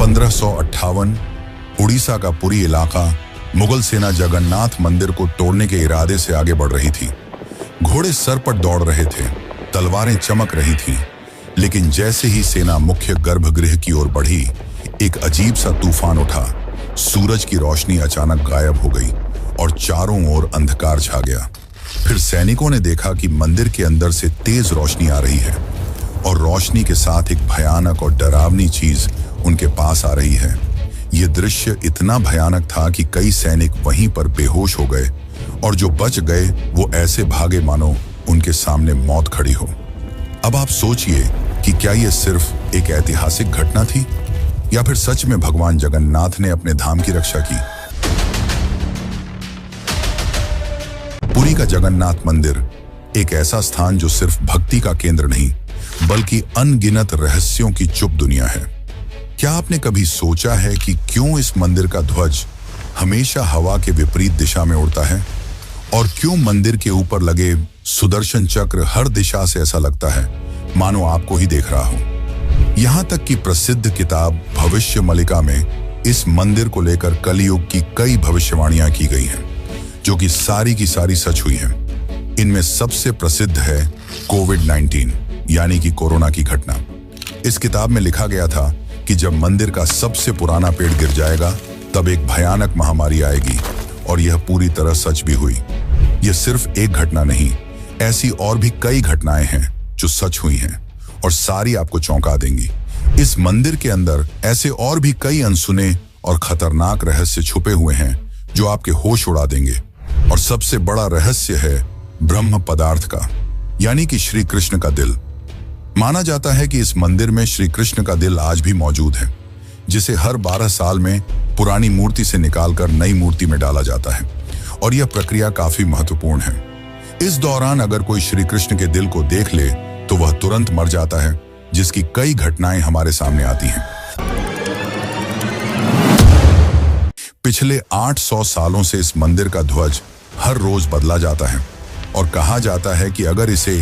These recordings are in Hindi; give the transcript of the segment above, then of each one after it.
1558 उड़ीसा का पुरी इलाका मुगल सेना जगन्नाथ मंदिर को तोड़ने के इरादे से आगे बढ़ रही थी। घोड़े सर पर दौड़ रहे थे, तलवारें चमक रही थीं, लेकिन जैसे ही सेना मुख्य गर्भगृह की ओर बढ़ी, एक अजीब सा तूफान उठा। सूरज की रोशनी अचानक गायब हो गई और चारों ओर अंधकार छा गया। फिर सैनिकों ने देखा कि मंदिर के अंदर से तेज रोशनी आ रही है और रोशनी के साथ एक भयानक और डरावनी चीज उनके पास आ रही है। यह दृश्य इतना भयानक था कि कई सैनिक वहीं पर बेहोश हो गए और जो बच गए वो ऐसे भागे मानो उनके सामने मौत खड़ी हो। अब आप सोचिए कि क्या यह सिर्फ एक ऐतिहासिक घटना थी या फिर सच में भगवान जगन्नाथ ने अपने धाम की रक्षा की। पुरी का जगन्नाथ मंदिर एक ऐसा स्थान जो सिर्फ भक्ति का केंद्र नहीं बल्कि अनगिनत रहस्यों की चुप दुनिया है। क्या आपने कभी सोचा है कि क्यों इस मंदिर का ध्वज हमेशा हवा के विपरीत दिशा में उड़ता है और क्यों मंदिर के ऊपर लगे सुदर्शन चक्र हर दिशा से ऐसा लगता है मानो आपको ही देख रहा हो। यहां तक कि प्रसिद्ध किताब भविष्य मलिका में इस मंदिर को लेकर कलयुग की कई भविष्यवाणियां की गई हैं, जो कि सारी की सारी सच हुई हैं। इनमें सबसे प्रसिद्ध है कोविड-19 यानी कि कोरोना की घटना। इस किताब में लिखा गया था कि जब मंदिर का सबसे पुराना पेड़ गिर जाएगा तब एक भयानक महामारी आएगी, और यह पूरी तरह सच भी हुई। यह सिर्फ एक घटना नहीं, ऐसी और भी कई घटनाएं हैं जो सच हुई हैं और सारी आपको चौंका देंगी। इस मंदिर के अंदर ऐसे और भी कई अनसुने और खतरनाक रहस्य छुपे हुए हैं जो आपके होश उड़ा देंगे। और सबसे बड़ा रहस्य है ब्रह्म पदार्थ का, यानी कि श्री कृष्ण का दिल। माना जाता है कि इस मंदिर में श्री कृष्ण का दिल आज भी मौजूद है, जिसे हर 12 साल में पुरानी मूर्ति से निकालकर नई मूर्ति में डाला जाता है, और यह प्रक्रिया काफी महत्वपूर्ण है। इस दौरान अगर कोई श्री कृष्ण के दिल को देख ले तो वह तुरंत मर जाता है, जिसकी कई घटनाएं हमारे सामने आती हैं। पिछले 800 सालों से इस मंदिर का ध्वज हर रोज बदला जाता है और कहा जाता है कि अगर इसे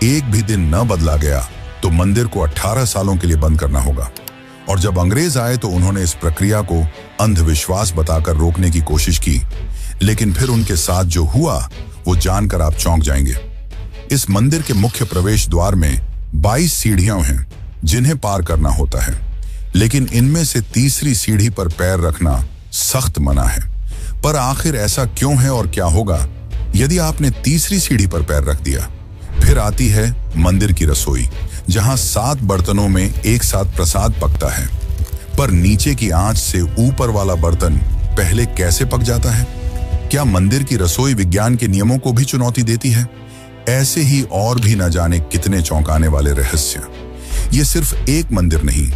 एक भी दिन न बदला गया तो मंदिर को 18 सालों के लिए बंद करना होगा। और जब अंग्रेज आए तो उन्होंने इस प्रक्रिया को अंधविश्वास बताकर रोकने की कोशिश की, लेकिन फिर उनके साथ जो हुआ वो जानकर आप चौंक जाएंगे। इस मंदिर के मुख्य प्रवेश द्वार में 22 सीढ़ियां हैं जिन्हें पार करना होता है, लेकिन इनमें से तीसरी सीढ़ी पर पैर रखना सख्त मना है। पर आखिर ऐसा क्यों है और क्या होगा यदि आपने तीसरी सीढ़ी पर पैर रख दिया? फिर आती है मंदिर की रसोई, जहां 7 बर्तनों में एक साथ प्रसाद पकता है। पर नीचे की आंच से ऊपर वाला बर्तन पहले कैसे पक जाता है? क्या मंदिर की रसोई विज्ञान के नियमों को भी चुनौती देती है? ऐसे ही और भी न जाने कितने चौंकाने वाले रहस्य। ये सिर्फ एक मंदिर नहीं,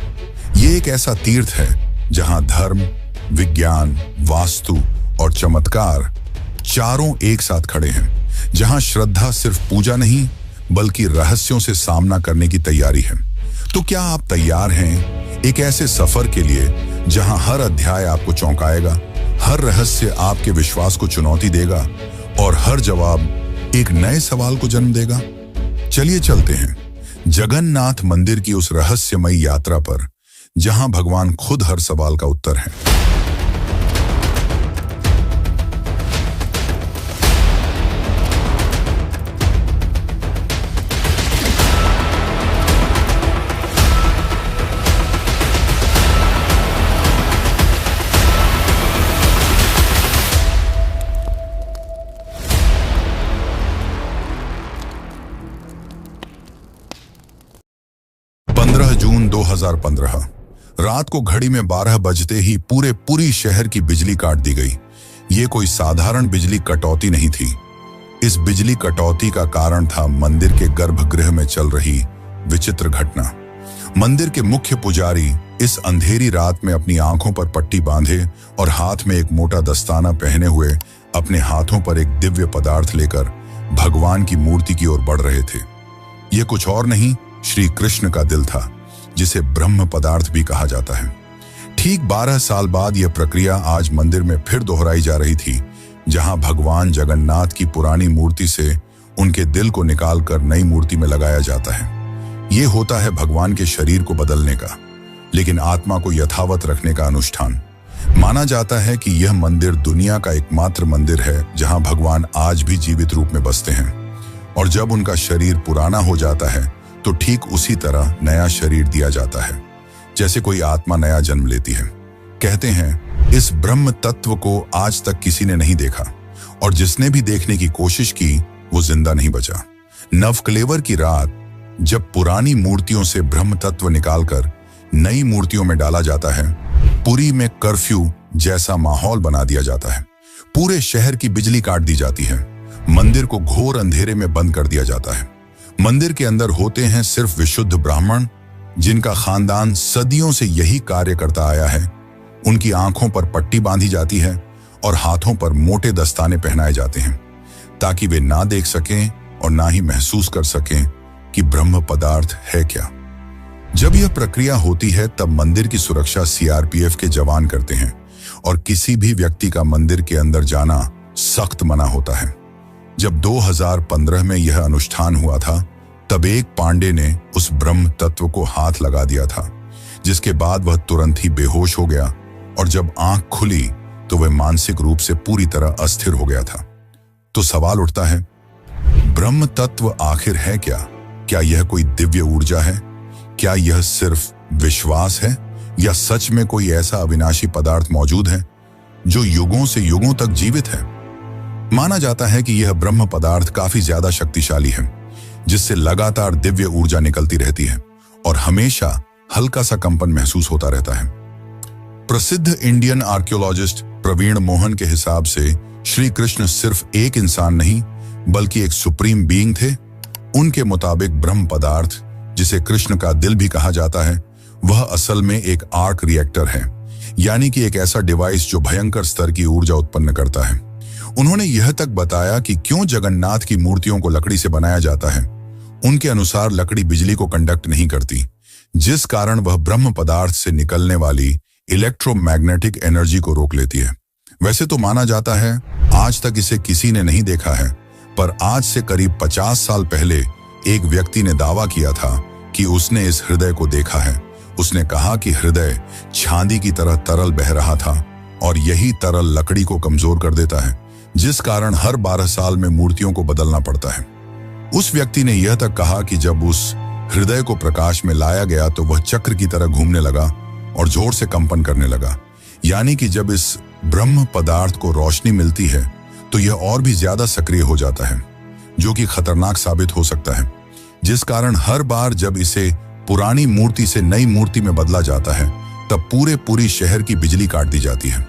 ये एक ऐसा तीर्थ है जहां धर्म, विज्ञान, वास्तु और चमत्कार चारों एक साथ खड़े हैं, जहां श्रद्धा सिर्फ पूजा नहीं बल्कि रहस्यों से सामना करने की तैयारी है। तो क्या आप तैयार हैं एक ऐसे सफर के लिए जहां हर अध्याय आपको चौंकाएगा, हर रहस्य आपके विश्वास को चुनौती देगा और हर जवाब एक नए सवाल को जन्म देगा? चलिए चलते हैं जगन्नाथ मंदिर की उस रहस्यमयी यात्रा पर, जहां भगवान खुद हर सवाल का उत्तर है। जून 2015 रात को घड़ी में 12 बजते ही पूरी शहर की बिजली काट दी गई। ये कोई साधारण बिजली कटौती नहीं थी। इस बिजली कटौती का कारण था मंदिर के गर्भगृह में चल रही विचित्र घटना। मंदिर के मुख्य पुजारी इस अंधेरी रात में अपनी आंखों पर पट्टी बांधे और हाथ में एक मोटा दस्ताना पहने हुए अपने हाथों पर एक दिव्य पदार्थ लेकर भगवान की मूर्ति की ओर बढ़ रहे थे। ये कुछ और नहीं, श्री कृष्ण का दिल था, जिसे ब्रह्म पदार्थ भी कहा जाता है। ठीक 12 साल बाद यह प्रक्रिया आज मंदिर में फिर दोहराई जा रही थी, जहां भगवान जगन्नाथ की पुरानी मूर्ति से उनके दिल को निकालकर नई मूर्ति में लगाया जाता है। ये होता है भगवान के शरीर को बदलने का, लेकिन आत्मा को यथावत रखने का अनुष्ठान। माना जाता है कि यह मंदिर दुनिया का एकमात्र मंदिर है जहां भगवान आज भी जीवित रूप में बसते हैं, और जब उनका शरीर पुराना हो जाता है तो ठीक उसी तरह नया शरीर दिया जाता है जैसे कोई आत्मा नया जन्म लेती है। कहते हैं इस ब्रह्म तत्व को आज तक किसी ने नहीं देखा, और जिसने भी देखने की कोशिश की वो जिंदा नहीं बचा। नवकलेवर की रात जब पुरानी मूर्तियों से ब्रह्म तत्व निकालकर नई मूर्तियों में डाला जाता है, पुरी में कर्फ्यू जैसा माहौल बना दिया जाता है। पूरे शहर की बिजली काट दी जाती है, मंदिर को घोर अंधेरे में बंद कर दिया जाता है। मंदिर के अंदर होते हैं सिर्फ विशुद्ध ब्राह्मण, जिनका खानदान सदियों से यही कार्य करता आया है। उनकी आंखों पर पट्टी बांधी जाती है और हाथों पर मोटे दस्ताने पहनाए जाते हैं, ताकि वे ना देख सकें और ना ही महसूस कर सकें कि ब्रह्म पदार्थ है क्या। जब यह प्रक्रिया होती है तब मंदिर की सुरक्षा सीआरपीएफ के जवान करते हैं, और किसी भी व्यक्ति का मंदिर के अंदर जाना सख्त मना होता है। जब 2015 में यह अनुष्ठान हुआ था, तब एक पांडे ने उस ब्रह्म तत्व को हाथ लगा दिया था, जिसके बाद वह तुरंत ही बेहोश हो गया, और जब आंख खुली तो वह मानसिक रूप से पूरी तरह अस्थिर हो गया था। तो सवाल उठता है, ब्रह्म तत्व आखिर है क्या? क्या यह कोई दिव्य ऊर्जा है? क्या यह सिर्फ विश्वास है, या सच में कोई ऐसा अविनाशी पदार्थ मौजूद है जो युगों से युगों तक जीवित है? माना जाता है कि यह ब्रह्म पदार्थ काफी ज्यादा शक्तिशाली है, जिससे लगातार दिव्य ऊर्जा निकलती रहती है और हमेशा हल्का सा कंपन महसूस होता रहता है। प्रसिद्ध इंडियन आर्कियोलॉजिस्ट प्रवीण मोहन के हिसाब से श्री कृष्ण सिर्फ एक इंसान नहीं बल्कि एक सुप्रीम बीइंग थे। उनके मुताबिक ब्रह्म पदार्थ, जिसे कृष्ण का दिल भी कहा जाता है, वह असल में एक आर्क रिएक्टर है, यानी कि एक ऐसा डिवाइस जो भयंकर स्तर की ऊर्जा उत्पन्न करता है। उन्होंने यह तक बताया कि क्यों जगन्नाथ की मूर्तियों को लकड़ी से बनाया जाता है। उनके अनुसार लकड़ी बिजली को कंडक्ट नहीं करती, जिस कारण वह ब्रह्म पदार्थ से निकलने वाली इलेक्ट्रोमैग्नेटिक एनर्जी को रोक लेती है। वैसे तो माना जाता है आज तक इसे किसी ने नहीं देखा है, पर आज से करीब 50 साल पहले एक व्यक्ति ने दावा किया था कि उसने इस हृदय को देखा है। उसने कहा कि हृदय चांदी की तरह तरल बह रहा था, और यही तरल लकड़ी को कमजोर कर देता है, जिस कारण हर 12 साल में मूर्तियों को बदलना पड़ता है। उस व्यक्ति ने यह तक कहा कि जब उस हृदय को प्रकाश में लाया गया तो वह चक्र की तरह घूमने लगा और जोर से कंपन करने लगा, यानी कि जब इस ब्रह्म पदार्थ को रोशनी मिलती है तो यह और भी ज्यादा सक्रिय हो जाता है, जो कि खतरनाक साबित हो सकता है। जिस कारण हर बार जब इसे पुरानी मूर्ति से नई मूर्ति में बदला जाता है तब पूरी शहर की बिजली काट दी जाती है।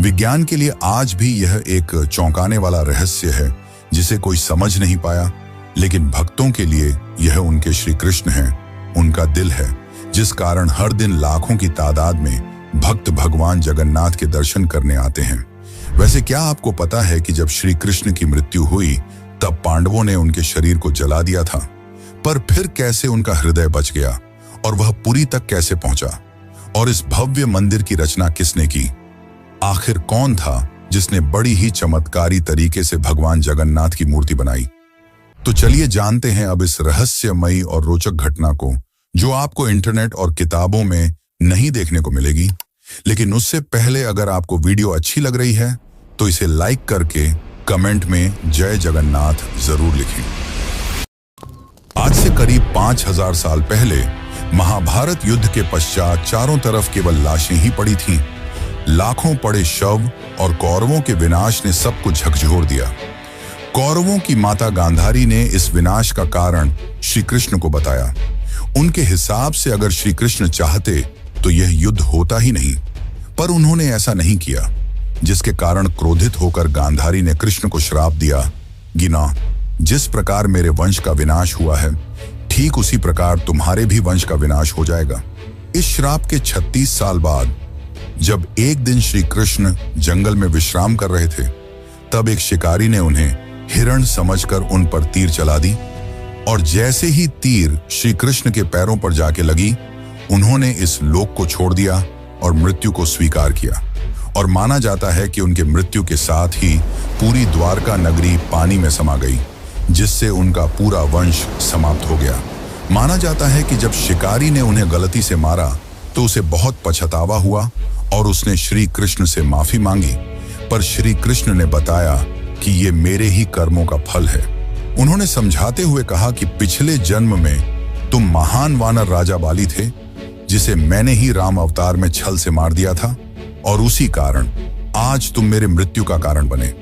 विज्ञान के लिए आज भी यह एक चौंकाने वाला रहस्य है जिसे कोई समझ नहीं पाया, लेकिन भक्तों के लिए यह उनके श्री कृष्ण हैं, उनका दिल है, जिस कारण हर दिन लाखों की तादाद में भक्त भगवान जगन्नाथ के दर्शन करने आते हैं। वैसे क्या आपको पता है कि जब श्री कृष्ण की मृत्यु हुई तब पांडवों ने उनके शरीर को जला दिया था, पर फिर कैसे उनका हृदय बच गया और वह पुरी तक कैसे पहुंचा? और इस भव्य मंदिर की रचना किसने की? आखिर कौन था जिसने बड़ी ही चमत्कारी तरीके से भगवान जगन्नाथ की मूर्ति बनाई? तो चलिए जानते हैं अब इस रहस्यमयी और रोचक घटना को, जो आपको इंटरनेट और किताबों में नहीं देखने को मिलेगी। लेकिन उससे पहले अगर आपको वीडियो अच्छी लग रही है तो इसे लाइक करके कमेंट में जय जगन्नाथ जरूर लिखें। आज से करीब 5000 साल पहले महाभारत युद्ध के पश्चात चारों तरफ केवल लाशें ही पड़ी थीं। लाखों पड़े शव और कौरवों के विनाश ने सबको झकझोर दिया। कौरवों की माता गांधारी ने इस विनाश का कारण श्री कृष्ण को बताया। उनके हिसाब से अगर श्री कृष्ण चाहते तो यह युद्ध होता ही नहीं, पर उन्होंने ऐसा नहीं किया, जिसके कारण क्रोधित होकर गांधारी ने कृष्ण को श्राप दिया, गिना, जिस प्रकार मेरे वंश का विनाश हुआ है ठीक उसी प्रकार तुम्हारे भी वंश का विनाश हो जाएगा। इस श्राप के 36 साल बाद जब एक दिन श्री कृष्ण जंगल में विश्राम कर रहे थे, तब एक शिकारी ने उन्हें हिरण समझकर उन पर तीर चला दी, और जैसे ही तीर श्री कृष्ण के पैरों पर जाके लगी, उन्होंने इस लोक को छोड़ दिया और मृत्यु को स्वीकार किया। और माना जाता है कि उनके मृत्यु के साथ ही पूरी द्वारका नगरी पानी में समा गई, जिससे उनका पूरा वंश समाप्त हो गया। माना जाता है कि जब शिकारी ने उन्हें गलती से मारा तो उसे बहुत पछतावा हुआ और उसने श्री कृष्ण से माफी मांगी, पर श्री कृष्ण ने बताया कि ये मेरे ही कर्मों का फल है। उन्होंने समझाते हुए कहा कि पिछले जन्म में तुम महान वानर राजा बाली थे, जिसे मैंने ही राम अवतार में छल से मार दिया था, और उसी कारण आज तुम मेरे मृत्यु का कारण बने।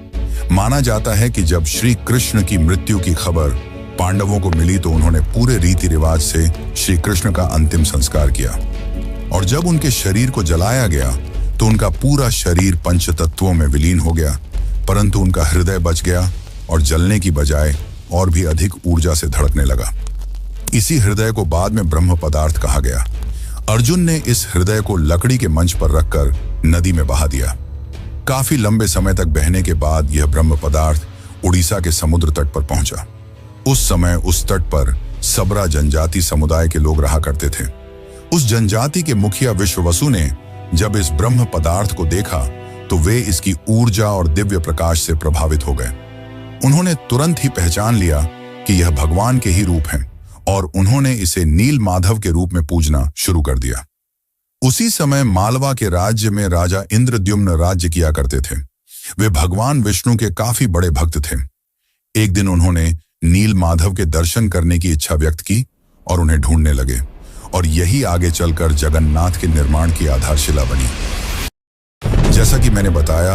माना जाता है कि जब श्री कृष्ण की मृत्यु की खबर पांडवों को मिली तो उन्होंने पूरे रीति रिवाज से श्री कृष्ण का अंतिम संस्कार किया, और जब उनके शरीर को जलाया गया तो उनका पूरा शरीर पंचतत्वों में विलीन हो गया, परंतु उनका हृदय बच गया और जलने की बजाय और भी अधिक ऊर्जा से धड़कने लगा। इसी हृदय को बाद में ब्रह्म पदार्थ कहा गया। अर्जुन ने इस हृदय को लकड़ी के मंच पर रखकर नदी में बहा दिया। काफी लंबे समय तक बहने के बाद यह ब्रह्म पदार्थ उड़ीसा के समुद्र तट पर पहुंचा। उस समय उस तट पर सबरा जनजाति समुदाय के लोग रहा करते थे। उस जनजाति के मुखिया विश्ववसु ने जब इस ब्रह्म पदार्थ को देखा तो वे इसकी ऊर्जा और दिव्य प्रकाश से प्रभावित हो गए। उन्होंने तुरंत ही पहचान लिया कि यह भगवान के ही रूप हैं, और उन्होंने इसे नील माधव के रूप में पूजना शुरू कर दिया। उसी समय मालवा के राज्य में राजा इंद्रद्युम्न राज्य किया करते थे। वे भगवान विष्णु के काफी बड़े भक्त थे। एक दिन उन्होंने नील माधव के दर्शन करने की इच्छा व्यक्त की और उन्हें ढूंढने लगे, और यही आगे चलकर जगन्नाथ के निर्माण की आधारशिला बनी। जैसा कि मैंने बताया,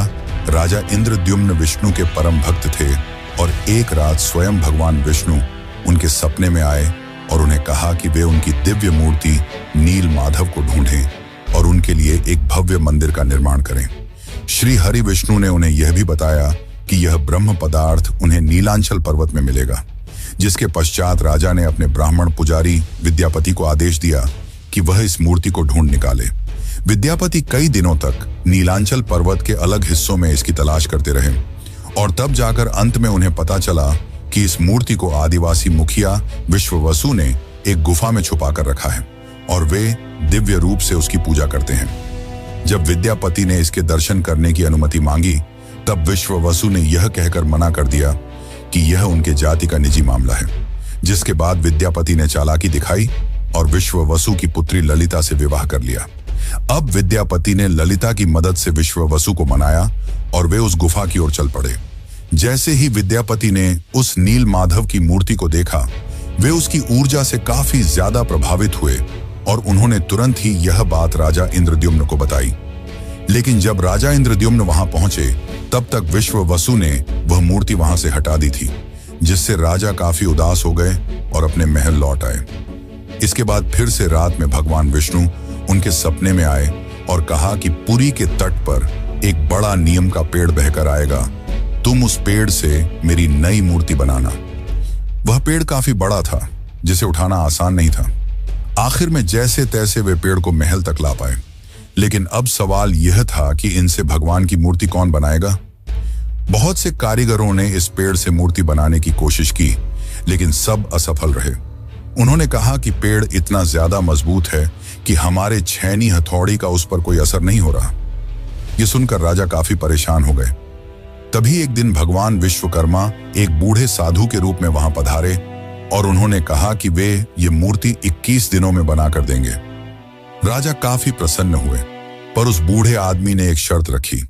राजा इंद्रद्युम्न विष्णु के परम भक्त थे, और एक रात स्वयं भगवान विष्णु उनके सपने में आए और उन्हें कहा कि वे उनकी दिव्य मूर्ति नील माधव को ढूंढें और उनके लिए एक भव्य मंदिर का निर्माण करें। श्री हरि विष्णु ने उन्हें यह भी बताया कि यह ब्रह्म पदार्थ उन्हें नीलांचल पर्वत में मिलेगा, जिसके पश्चात राजा ने अपने ब्राह्मण पुजारी विद्यापति को आदेश दिया कि वह इस मूर्ति को ढूंढ निकाले। विद्यापति कई दिनों तक नीलांचल पर्वत के अलग हिस्सों में इसकी तलाश करते रहे, और तब जाकर अंत में उन्हें पता चला कि इस मूर्ति को आदिवासी मुखिया विश्ववसु ने एक गुफा में छुपा कर रखा है, और वे दिव्य रूप से उसकी पूजा करते हैं। जब विद्यापति ने इसके दर्शन करने की अनुमति मांगी, तब विश्ववसु ने यह कहकर मना कर दिया कि यह उनके जाति का निजी मामला है। जिसके बाद विद्यापति ने चालाकी दिखाई और विश्ववसु की पुत्री ललिता से विवाह कर लिया। अब विद्यापति ने ललिता की मदद से विश्ववसु को मनाया और वे उस गुफा की ओर चल पड़े। जैसे ही विद्यापति ने उस नील माधव की मूर्ति को देखा, वे उसकी ऊर्जा से काफी ज्यादा प्रभावित हुए, और उन्होंने तुरंत ही यह बात राजा इंद्रद्युम्न को बताई। लेकिन जब राजा इंद्रद्युम्न वहां पहुंचे, तब तक विश्ववसु ने वह मूर्ति वहां से हटा दी थी, जिससे राजा काफी उदास हो गए और अपने महल लौट आए। इसके बाद फिर से रात में भगवान विष्णु उनके सपने में आए और कहा कि पुरी के तट पर एक बड़ा नीम का पेड़ बहकर आएगा, तुम उस पेड़ से मेरी नई मूर्ति बनाना। वह पेड़ काफी बड़ा था, जिसे उठाना आसान नहीं था। आखिर में जैसे तैसे वे पेड़ को महल तक ला पाए, लेकिन अब सवाल यह था कि इनसे भगवान की मूर्ति कौन बनाएगा। बहुत से कारीगरों ने इस पेड़ से मूर्ति बनाने की कोशिश की, लेकिन सब असफल रहे। उन्होंने कहा कि पेड़ इतना ज्यादा मजबूत है कि हमारे छेनी हथौड़ी का उस पर कोई असर नहीं हो रहा। यह सुनकर राजा काफी परेशान हो गए। तभी एक दिन भगवान विश्वकर्मा एक बूढ़े साधु के रूप में वहां पधारे, और उन्होंने कहा कि वे ये मूर्ति 21 दिनों में बनाकर देंगे। राजा काफी प्रसन्न हुए, पर उस बूढ़े आदमी ने एक शर्त रखी।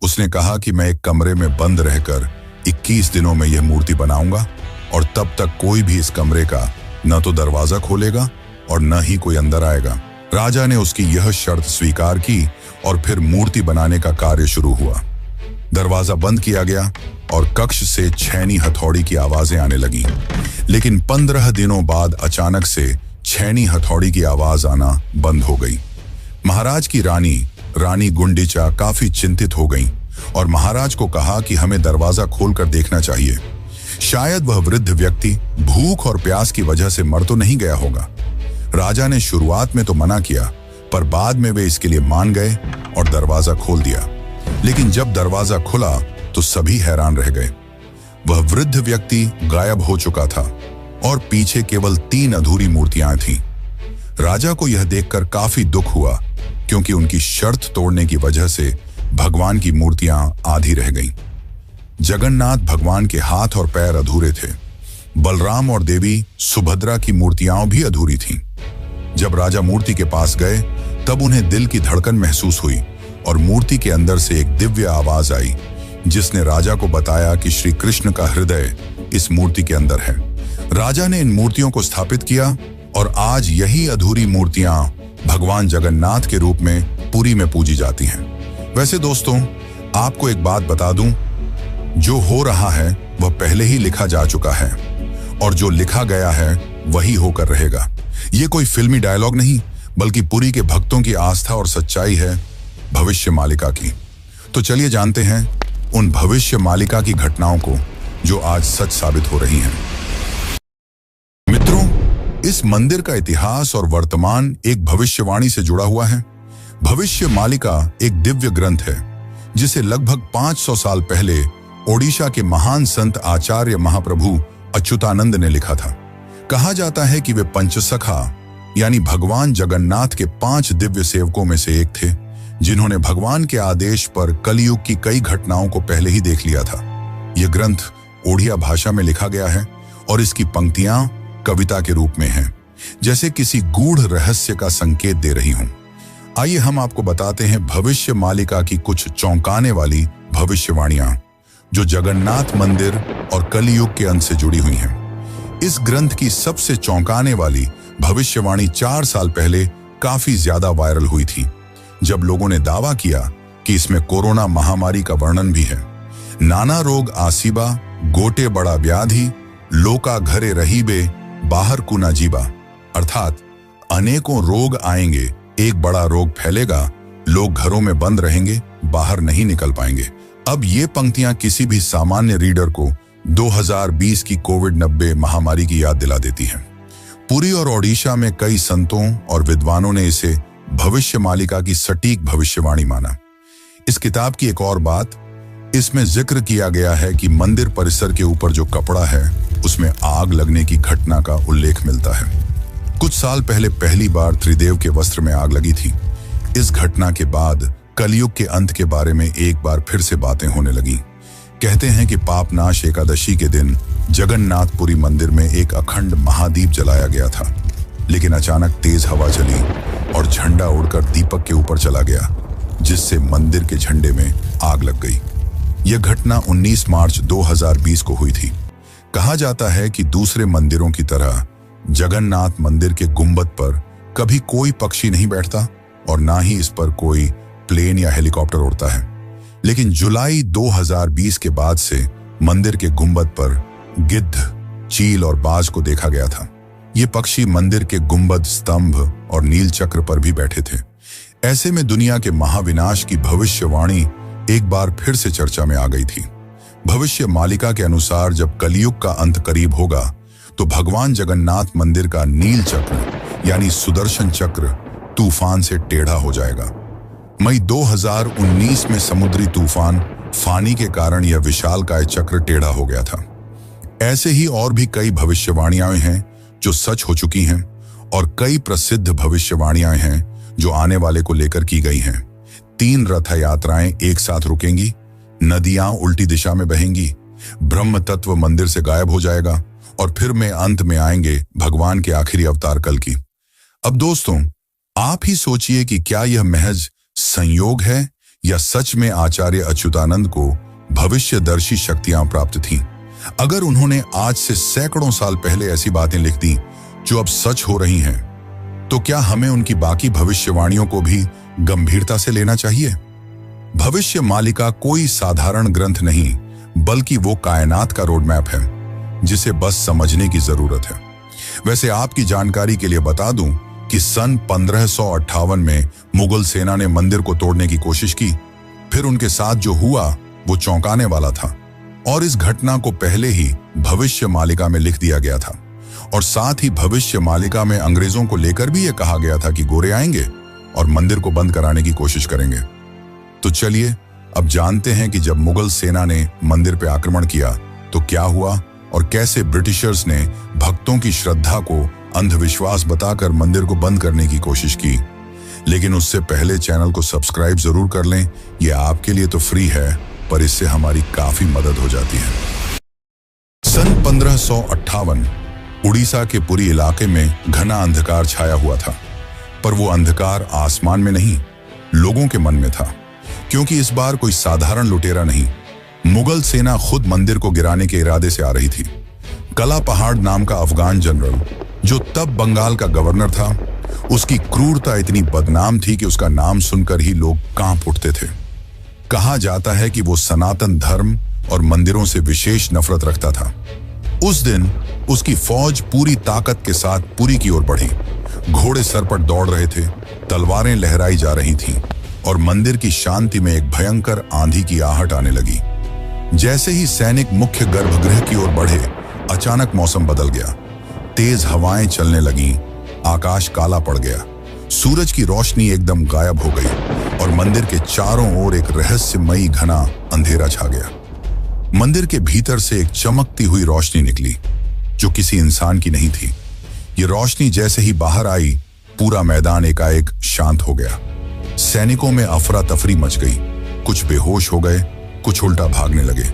उसने कहा कि मैं एक कमरे में बंद रहकर 21 दिनों में यह मूर्ति बनाऊंगा, और तब तक कोई भी इस कमरे का न तो दरवाजा खोलेगा और न ही कोई अंदर आएगा। राजा ने उसकी यह शर्त स्वीकार की, और फिर मूर्ति बनाने का कार्य शुरू हुआ। दरवाजा बंद किया गया और कक्ष से छेनी हथौड़ी की आवाजें आने लगीं। लेकिन 15 दिनों बाद अचानक से छेनी हथौड़ी की आवाज आना बंद हो गई। महाराज की रानी गुंडीचा काफी चिंतित हो गईं और महाराज को कहा कि हमें दरवाजा खोलकर देखना चाहिए। शायद वह वृद्ध व्यक्ति भूख और प्यास की वजह से मर तो नहीं गया होगा। राजा ने शुरुआत में तो मना किया, पर बाद में वे इसके लिए मान गए और दरवाजा खोल दिया। लेकिन जब दरवाजा खुला तो सभी हैरान रह गए। वह वृद्ध व्यक्ति गायब हो चुका था और पीछे केवल 3 अधूरी मूर्तियां थीं। राजा को यह देखकर काफी दुख हुआ, क्योंकि उनकी शर्त तोड़ने की वजह से भगवान की मूर्तियां आधी रह गईं। जगन्नाथ भगवान के हाथ और पैर अधूरे थे। बलराम और देवी सुभद्रा की मूर्तियां भी अधूरी थीं। जब राजा मूर्ति के पास गए तब उन्हें दिल की धड़कन महसूस हुई और मूर्ति के अंदर से एक दिव्य आवाज आई जिसने राजा को बताया कि श्री कृष्ण का हृदय इस मूर्ति के अंदर है। राजा ने इन मूर्तियों को स्थापित किया और आज यही अधूरी मूर्तियां भगवान जगन्नाथ के रूप में पुरी में पूजी जाती हैं। वैसे दोस्तों, आपको एक बात बता दूं, जो हो रहा है वह पहले ही लिखा जा चुका है और जो लिखा गया है वही होकर रहेगा। ये कोई फिल्मी डायलॉग नहीं, बल्कि पुरी के भक्तों की आस्था और सच्चाई है भविष्य मालिका की। तो चलिए जानते हैं उन भविष्य मालिका की घटनाओं को जो आज सच साबित हो रही हैं। मित्रों, इस मंदिर का इतिहास और वर्तमान एक भविष्यवाणी से जुड़ा हुआ है। भविष्य मालिका एक दिव्य ग्रंथ है जिसे लगभग 500 साल पहले ओडिशा के महान संत आचार्य महाप्रभु अच्युतानंद ने लिखा था। कहा जाता है कि वे पंचसखा यानी भगवान जगन्नाथ के 5 दिव्य सेवकों में से एक थे, जिन्होंने भगवान के आदेश पर कलयुग की कई घटनाओं को पहले ही देख लिया था। यह ग्रंथ ओडिया भाषा में लिखा गया है और इसकी पंक्तियां कविता के रूप में हैं, जैसे किसी गूढ़ रहस्य का संकेत दे रही हों। आइए हम आपको बताते हैं भविष्य मालिका की कुछ चौंकाने वाली भविष्यवाणियां जो जगन्नाथ मंदिर और कलयुग के अंत से जुड़ी हुई हैं। इस ग्रंथ की सबसे चौंकाने वाली भविष्यवाणी 4 साल पहले काफी ज्यादा वायरल हुई थी, जब लोगों ने दावा किया कि इसमें कोरोना महामारी का वर्णन भी है। नाना रोग आसीबा, गोटे बड़ा व्याधि, लोका घरे रहीबे, बाहर कुना जीबा, अर्थात अनेकों रोग आएंगे, एक बड़ा रोग फैलेगा, लोग घरों में बंद रहेंगे, बाहर नहीं निकल पाएंगे। अब ये पंक्तियां किसी भी सामान्य रीडर को 2020 की कोविड-19 महामारी की याद दिला देती हैं। पुरी और ओडिशा में कई संतों और विद्वानों ने इसे भविष्य मालिका की सटीक भविष्यवाणी माना। इस किताब की एक और बात, इसमें जिक्र किया गया है कि मंदिर परिसर के ऊपर जो कपड़ा है उसमें आग लगने की घटना का उल्लेख मिलता है। कुछ साल पहले पहली बार त्रिदेव के वस्त्र में आग लगी थी। इस घटना के बाद कलयुग के अंत के बारे में एक बार फिर से बातें होने लगी। कहते हैं कि पापनाश एकादशी के दिन जगन्नाथपुरी मंदिर में एक अखंड महादीप जलाया गया था, लेकिन अचानक तेज हवा चली और झंडा उड़कर दीपक के ऊपर चला गया, जिससे मंदिर के झंडे में आग लग गई। यह घटना 19 मार्च 2020 को हुई थी। कहा जाता है कि दूसरे मंदिरों की तरह जगन्नाथ मंदिर के गुंबद पर कभी कोई पक्षी नहीं बैठता और ना ही इस पर कोई प्लेन या हेलीकॉप्टर उड़ता है, लेकिन जुलाई 2020 के बाद से मंदिर के गुंबद पर गिद्ध, चील और बाज को देखा गया था। ये पक्षी मंदिर के गुंबद, स्तंभ और नील चक्र पर भी बैठे थे। ऐसे में दुनिया के महाविनाश की भविष्यवाणी एक बार फिर से चर्चा में आ गई थी। भविष्य मालिका के अनुसार जब कलयुग का अंत करीब होगा तो भगवान जगन्नाथ मंदिर का नील चक्र यानी सुदर्शन चक्र तूफान से टेढ़ा हो जाएगा। मई 2019 में समुद्री तूफान फानी के कारण यह विशालकाय चक्र टेढ़ा हो गया था। ऐसे ही और भी कई भविष्यवाणियां हैं जो सच हो चुकी हैं और कई प्रसिद्ध भविष्यवाणियां हैं जो आने वाले को लेकर की गई हैं। 3 रथ यात्राएं एक साथ रुकेंगी, नदियां उल्टी दिशा में बहेंगी, ब्रह्म तत्व मंदिर से गायब हो जाएगा और फिर में अंत में आएंगे भगवान के आखिरी अवतार कल की। अब दोस्तों, आप ही सोचिए कि क्या यह महज संयोग है या सच में आचार्य अच्युतानंद को भविष्यदर्शी शक्तियां प्राप्त थीं। अगर उन्होंने आज से सैकड़ों साल पहले ऐसी बातें लिख दी जो अब सच हो रही हैं, तो क्या हमें उनकी बाकी भविष्यवाणियों को भी गंभीरता से लेना चाहिए? भविष्य मालिका कोई साधारण ग्रंथ नहीं, बल्कि वो कायनात का रोड मैप है जिसे बस समझने की जरूरत है। वैसे आपकी जानकारी के लिए बता दूं कि सन 1558 में मुगल सेना ने मंदिर को तोड़ने की कोशिश की। फिर उनके साथ जो हुआ वो चौंकाने वाला था और इस घटना को पहले ही भविष्य मालिका में लिख दिया गया था। और साथ ही भविष्य मालिका में अंग्रेजों को लेकर भी यह कहा गया था कि गोरे आएंगे और मंदिर को बंद कराने की कोशिश करेंगे। तो चलिए अब जानते हैं कि जब मुगल सेना ने मंदिर पर आक्रमण किया तो क्या हुआ और कैसे ब्रिटिशर्स ने भक्तों की श्रद्धा को अंधविश्वास बताकर मंदिर को बंद करने की कोशिश की। लेकिन उससे पहले चैनल को सब्सक्राइब जरूर कर लें। यह आपके लिए तो फ्री है, पर इससे हमारी काफी मदद हो जाती है। सन 1558 उड़ीसा के पूरी इलाके में घना अंधकार छाया हुआ था, पर वो अंधकार आसमान में नहीं, लोगों के मन में था। क्योंकि इस बार कोई साधारण लुटेरा नहीं, मुगल सेना खुद मंदिर को गिराने के इरादे से आ रही थी। कला पहाड़ नाम का अफगान जनरल, जो तब बंगाल का गवर्नर था, उसकी क्रूरता इतनी बदनाम थी कि उसका नाम सुनकर ही लोग कांप उठते थे। कहा जाता है कि वो सनातन धर्म और मंदिरों से विशेष नफरत रखता था। उस दिन उसकी फौज पूरी ताकत के साथ पुरी की ओर बढ़ी। घोड़े सर पर दौड़ रहे थे, तलवारें लहराई जा रही थीं और मंदिर की शांति में एक भयंकर आंधी की आहट आने लगी। जैसे ही सैनिक मुख्य गर्भगृह की ओर बढ़े, अचानक मौसम बदल गया। तेज हवाएं चलने लगीं, आकाश काला पड़ गया, सूरज की रोशनी एकदम गायब हो गई और मंदिर के चारों ओर एक रहस्यमयी घना अंधेरा छा गया। मंदिर के भीतर से एक चमकती हुई रोशनी निकली, जो किसी इंसान की नहीं थी। ये रोशनी जैसे ही बाहर आई, पूरा मैदान एकाएक शांत हो गया। सैनिकों में अफरा तफरी मच गई, कुछ बेहोश हो गए, कुछ उल्टा भागने लगे।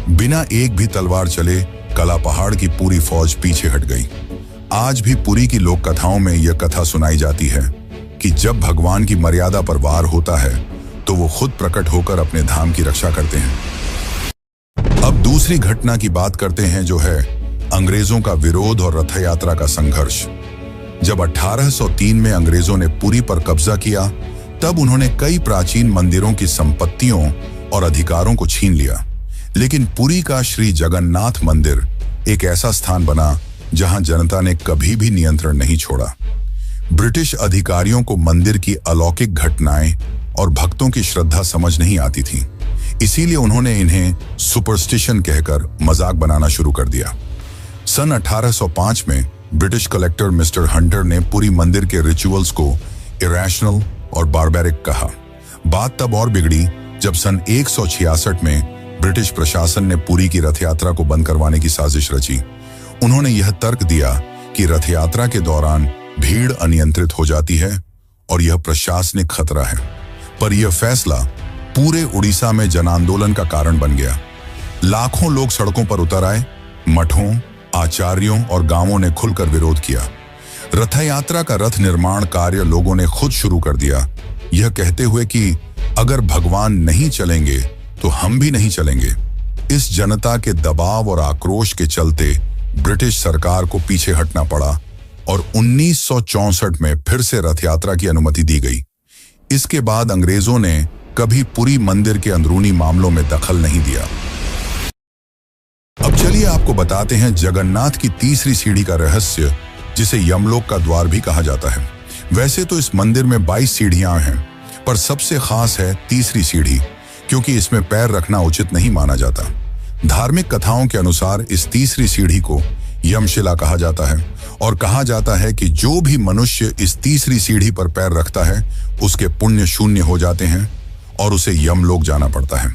बिना एक भी तलवार चले कला पहाड़ की पूरी फौज पीछे हट गई। आज भी पुरी की लोक कथाओं में यह कथा सुनाई जाती है कि जब भगवान की मर्यादा पर वार होता है तो वो खुद प्रकट होकर अपने धाम की रक्षा करते हैं। अब दूसरी घटना की बात करते हैं, जो है अंग्रेजों का विरोध और रथ यात्रा का संघर्ष। जब 1803 में अंग्रेजों ने पुरी पर कब्जा किया, तब उन्होंने कई प्राचीन मंदिरों की संपत्तियों और अधिकारों को छीन लिया। लेकिन पुरी का श्री जगन्नाथ मंदिर एक ऐसा स्थान बना जहां जनता ने कभी भी नियंत्रण नहीं छोड़ा। ब्रिटिश अधिकारियों को मंदिर की अलौकिक घटनाएं और भक्तों की श्रद्धा समझ नहीं आती थी, इसीलिए उन्होंने इन्हें सुपरस्टिशन कहकर मजाक बनाना शुरू कर दिया। सन 1805 में ब्रिटिश कलेक्टर मिस्टर हंटर ने पुरी मंदिर के रिचुअल्स को इरेशनल और बारबैरिक कहा। बात तब और बिगड़ी जब सन 166 में ब्रिटिश प्रशासन ने पुरी की रथ यात्रा को बंद करवाने की साजिश रची। उन्होंने यह तर्क दिया कि रथ यात्रा के दौरान भीड़ अनियंत्रित हो जाती है और यह प्रशासनिक खतरा है। पर यह फैसला पूरे उड़ीसा में जन आंदोलन का कारण बन गया। लाखों लोग सड़कों पर उतर आए, मठों, आचार्यों और गांवों ने खुलकर विरोध किया। रथ यात्रा का रथ निर्माण कार्य लोगों ने खुद शुरू कर दिया, यह कहते हुए कि अगर भगवान नहीं चलेंगे तो हम भी नहीं चलेंगे। इस जनता के दबाव और आक्रोश के चलते ब्रिटिश सरकार को पीछे हटना पड़ा और 1964 में फिर से रथ यात्रा की अनुमति दी गई। इसके बाद अंग्रेजों ने कभी पुरी मंदिर के अंदरूनी मामलों में दखल नहीं दिया। अब चलिए आपको बताते हैं जगन्नाथ की तीसरी सीढ़ी का रहस्य, जिसे यमलोक का द्वार भी कहा जाता है। वैसे तो इस मंदिर में 22 सीढ़ियां हैं, पर सबसे खास है तीसरी सीढ़ी, क्योंकि इसमें पैर रखना उचित नहीं माना जाता। धार्मिक कथाओं के अनुसार इस तीसरी सीढ़ी को यमशिला कहा जाता है और कहा जाता है कि जो भी मनुष्य इस तीसरी सीढ़ी पर पैर रखता है, उसके पुण्य शून्य हो जाते हैं और उसे यमलोक जाना पड़ता है।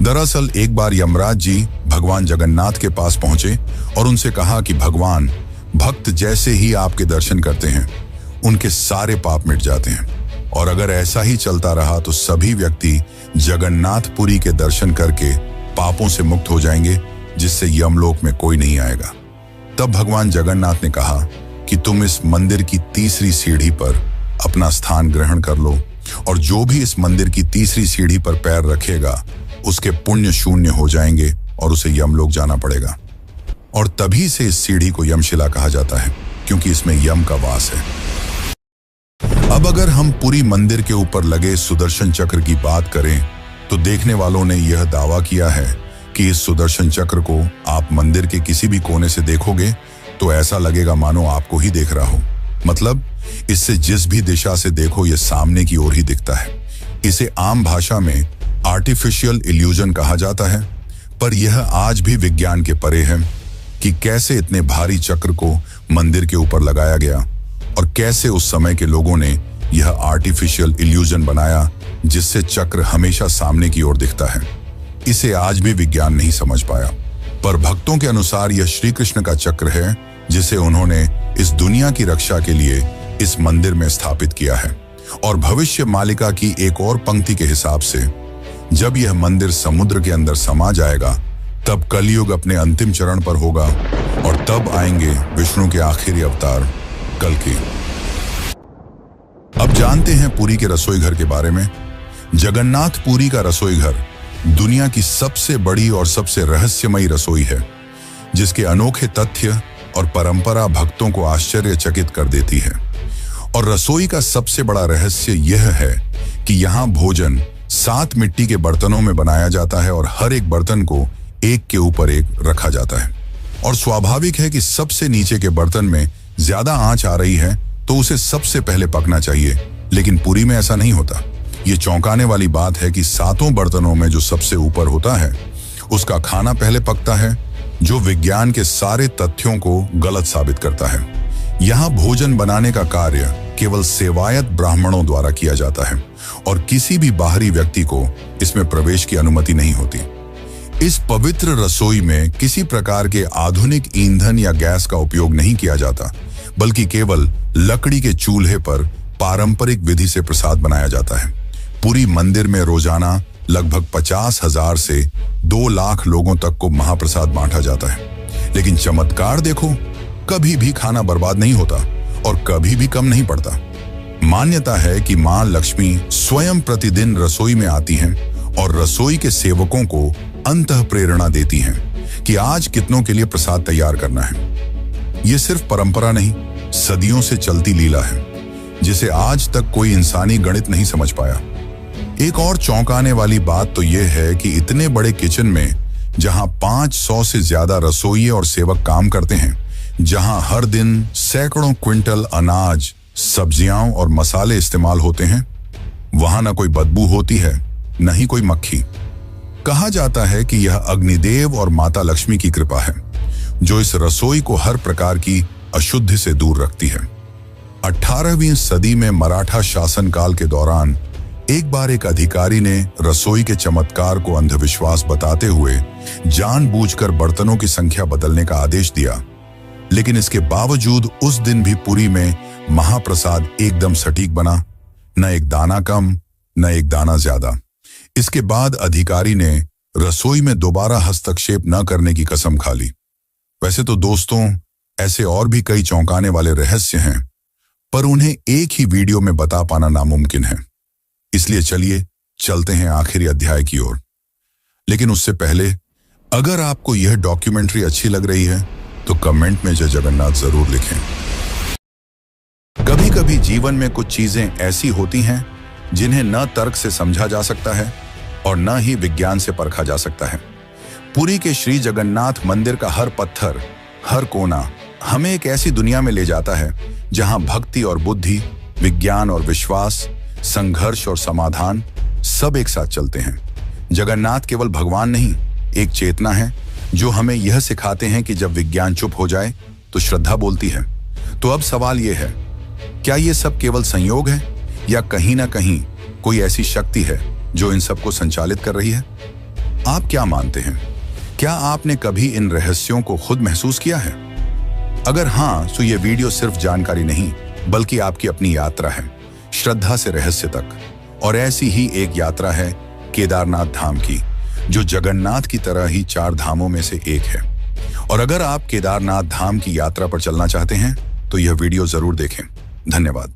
दरअसल एक बार यमराज जी भगवान जगन्नाथ के पास पहुंचे और उनसे कहा कि भगवान, भक्त जैसे ही आपके दर्शन करते हैं उनके सारे पाप मिट जाते हैं, और अगर ऐसा ही चलता रहा तो सभी व्यक्ति जगन्नाथपुरी के दर्शन करके पापों से मुक्त हो जाएंगे, जिससे यमलोक में कोई नहीं आएगा। तब भगवान जगन्नाथ ने कहा कि तुम इस मंदिर की तीसरी सीढ़ी पर अपना स्थान ग्रहण कर लो, और जो भी इस मंदिर की तीसरी सीढ़ी पर पैर रखेगा उसके पुण्य शून्य हो जाएंगे और उसे यमलोक जाना पड़ेगा। और तभी से इस सीढ़ी को यमशिला कहा जाता है, क्योंकि इसमें यम का वास है। अब अगर हम पुरी मंदिर के ऊपर लगे सुदर्शन चक्र की बात करें, तो देखने वालों ने यह दावा किया है कि इस सुदर्शन चक्र को आप मंदिर के किसी भी कोने से देखोगे तो ऐसा लगेगा मानो आपको ही देख रहा हो। मतलब इससे जिस भी दिशा से देखो ये सामने की ओर ही दिखता है। इसे आम भाषा में आर्टिफिशियल इल्यूजन कहा जाता है, पर यह आज भी विज्ञान के परे है कि कैसे इतने भारी चक्र को मंदिर के ऊपर लगाया गया और कैसे उस समय के लोगों ने यह आर्टिफिशियल इल्यूजन बनाया जिससे चक्र हमेशा सामने की ओर दिखता है। इसे आज भी विज्ञान नहीं समझ पाया, पर भक्तों के अनुसार यह श्री कृष्ण का चक्र है जिसे उन्होंने इस दुनिया की रक्षा के लिए इस मंदिर में स्थापित किया है। और भविष्य मालिका की एक और पंक्ति के हिसाब से जब यह मंदिर समुद्र के अंदर समा जाएगा तब कलयुग अपने अंतिम चरण पर होगा और तब आएंगे विष्णु के आखिरी अवतार कल्कि। अब जानते हैं पुरी के रसोई घर के बारे में। जगन्नाथ पुरी का रसोई घर दुनिया की सबसे बड़ी और सबसे रहस्यमयी रसोई है, जिसके अनोखे तथ्य और परंपरा भक्तों को आश्चर्यचकित कर देती है। और रसोई का सबसे बड़ा रहस्य यह है कि यहाँ भोजन 7 मिट्टी के बर्तनों में बनाया जाता है और हर एक बर्तन को एक के ऊपर एक रखा जाता है। और स्वाभाविक है कि सबसे नीचे के बर्तन में ज्यादा आंच आ रही है तो उसे सबसे पहले पकना चाहिए, लेकिन पुरी में ऐसा नहीं होता। ये चौंकाने वाली बात है कि 7 बर्तनों में जो सबसे ऊपर होता है उसका खाना पहले पकता है, जो विज्ञान के सारे तथ्यों को गलत साबित करता है। यहाँ भोजन बनाने का कार्य केवल सेवायत ब्राह्मणों द्वारा किया जाता है और किसी भी बाहरी व्यक्ति को इसमें प्रवेश की अनुमति नहीं होती। इस पवित्र रसोई में किसी प्रकार के आधुनिक ईंधन या गैस का उपयोग नहीं किया जाता, बल्कि केवल लकड़ी के चूल्हे पर पारंपरिक विधि से प्रसाद बनाया जाता है। पुरी मंदिर में रोजाना लगभग 50,000 से 2 लाख लोगों तक को महाप्रसाद बांटा जाता है। लेकिन चमत्कार देखो, कभी भी खाना बर्बाद नहीं होता और कभी भी कम नहीं पड़ता। मान्यता है कि मां लक्ष्मी स्वयं प्रतिदिन रसोई में आती हैं और रसोई के सेवकों को अंतः प्रेरणा देती हैं कि आज कितनों के लिए प्रसाद तैयार करना है। ये सिर्फ परंपरा नहीं, सदियों से चलती लीला है, जिसे आज तक कोई इंसानी गणित नहीं समझ पाया। एक और चौंकाने वाली बात तो यह है कि इतने बड़े किचन में, जहां 500 से ज्यादा रसोइये और सेवक काम करते हैं, जहां हर दिन सैकड़ों क्विंटल अनाज, सब्जियां और मसाले इस्तेमाल होते हैं, वहां न कोई बदबू होती है, न ही कोई मक्खी। कहा जाता है कि यह अग्निदेव और माता लक्ष्मी की कृपा है, जो इस रसोई को हर प्रकार की अशुद्धि से दूर रखती है। 18वीं सदी में मराठा शासनकाल के दौरान एक बार एक अधिकारी ने रसोई के चमत्कार को अंधविश्वास बताते हुए जानबूझकर बर्तनों की संख्या बदलने का आदेश दिया। लेकिन इसके बावजूद उस दिन भी पुरी में महाप्रसाद एकदम सटीक बना, न एक दाना कम, न एक दाना ज्यादा। इसके बाद अधिकारी ने रसोई में दोबारा हस्तक्षेप न करने की कसम खा ली। वैसे तो दोस्तों, ऐसे और भी कई चौंकाने वाले रहस्य हैं, पर उन्हें एक ही वीडियो में बता पाना नामुमकिन है। इसलिए चलिए चलते हैं आखिरी अध्याय की ओर। लेकिन उससे पहले, अगर आपको यह डॉक्यूमेंट्री अच्छी लग रही है तो कमेंट में जय जगन्नाथ जरूर लिखें। कभी कभी जीवन में कुछ चीजें ऐसी होती हैं जिन्हें न तर्क से समझा जा सकता है और न ही विज्ञान से परखा जा सकता है। पुरी के श्री जगन्नाथ मंदिर का हर पत्थर, हर कोना हमें एक ऐसी दुनिया में ले जाता है जहां भक्ति और बुद्धि, विज्ञान और विश्वास, संघर्ष और समाधान सब एक साथ चलते हैं। जगन्नाथ केवल भगवान नहीं, एक चेतना है जो हमें यह सिखाते हैं कि जब विज्ञान चुप हो जाए तो श्रद्धा बोलती है। तो अब सवाल यह है, क्या यह सब केवल संयोग है या कहीं ना कहीं कोई ऐसी शक्ति है जो इन सबको संचालित कर रही है? आप क्या मानते हैं? क्या आपने कभी इन रहस्यों को खुद महसूस किया है? अगर हाँ, तो ये वीडियो सिर्फ जानकारी नहीं, बल्कि आपकी अपनी यात्रा है, श्रद्धा से रहस्य तक। और ऐसी ही एक यात्रा है केदारनाथ धाम की, जो जगन्नाथ की तरह ही 4 धामों में से एक है। और अगर आप केदारनाथ धाम की यात्रा पर चलना चाहते हैं तो यह वीडियो जरूर देखें। धन्यवाद।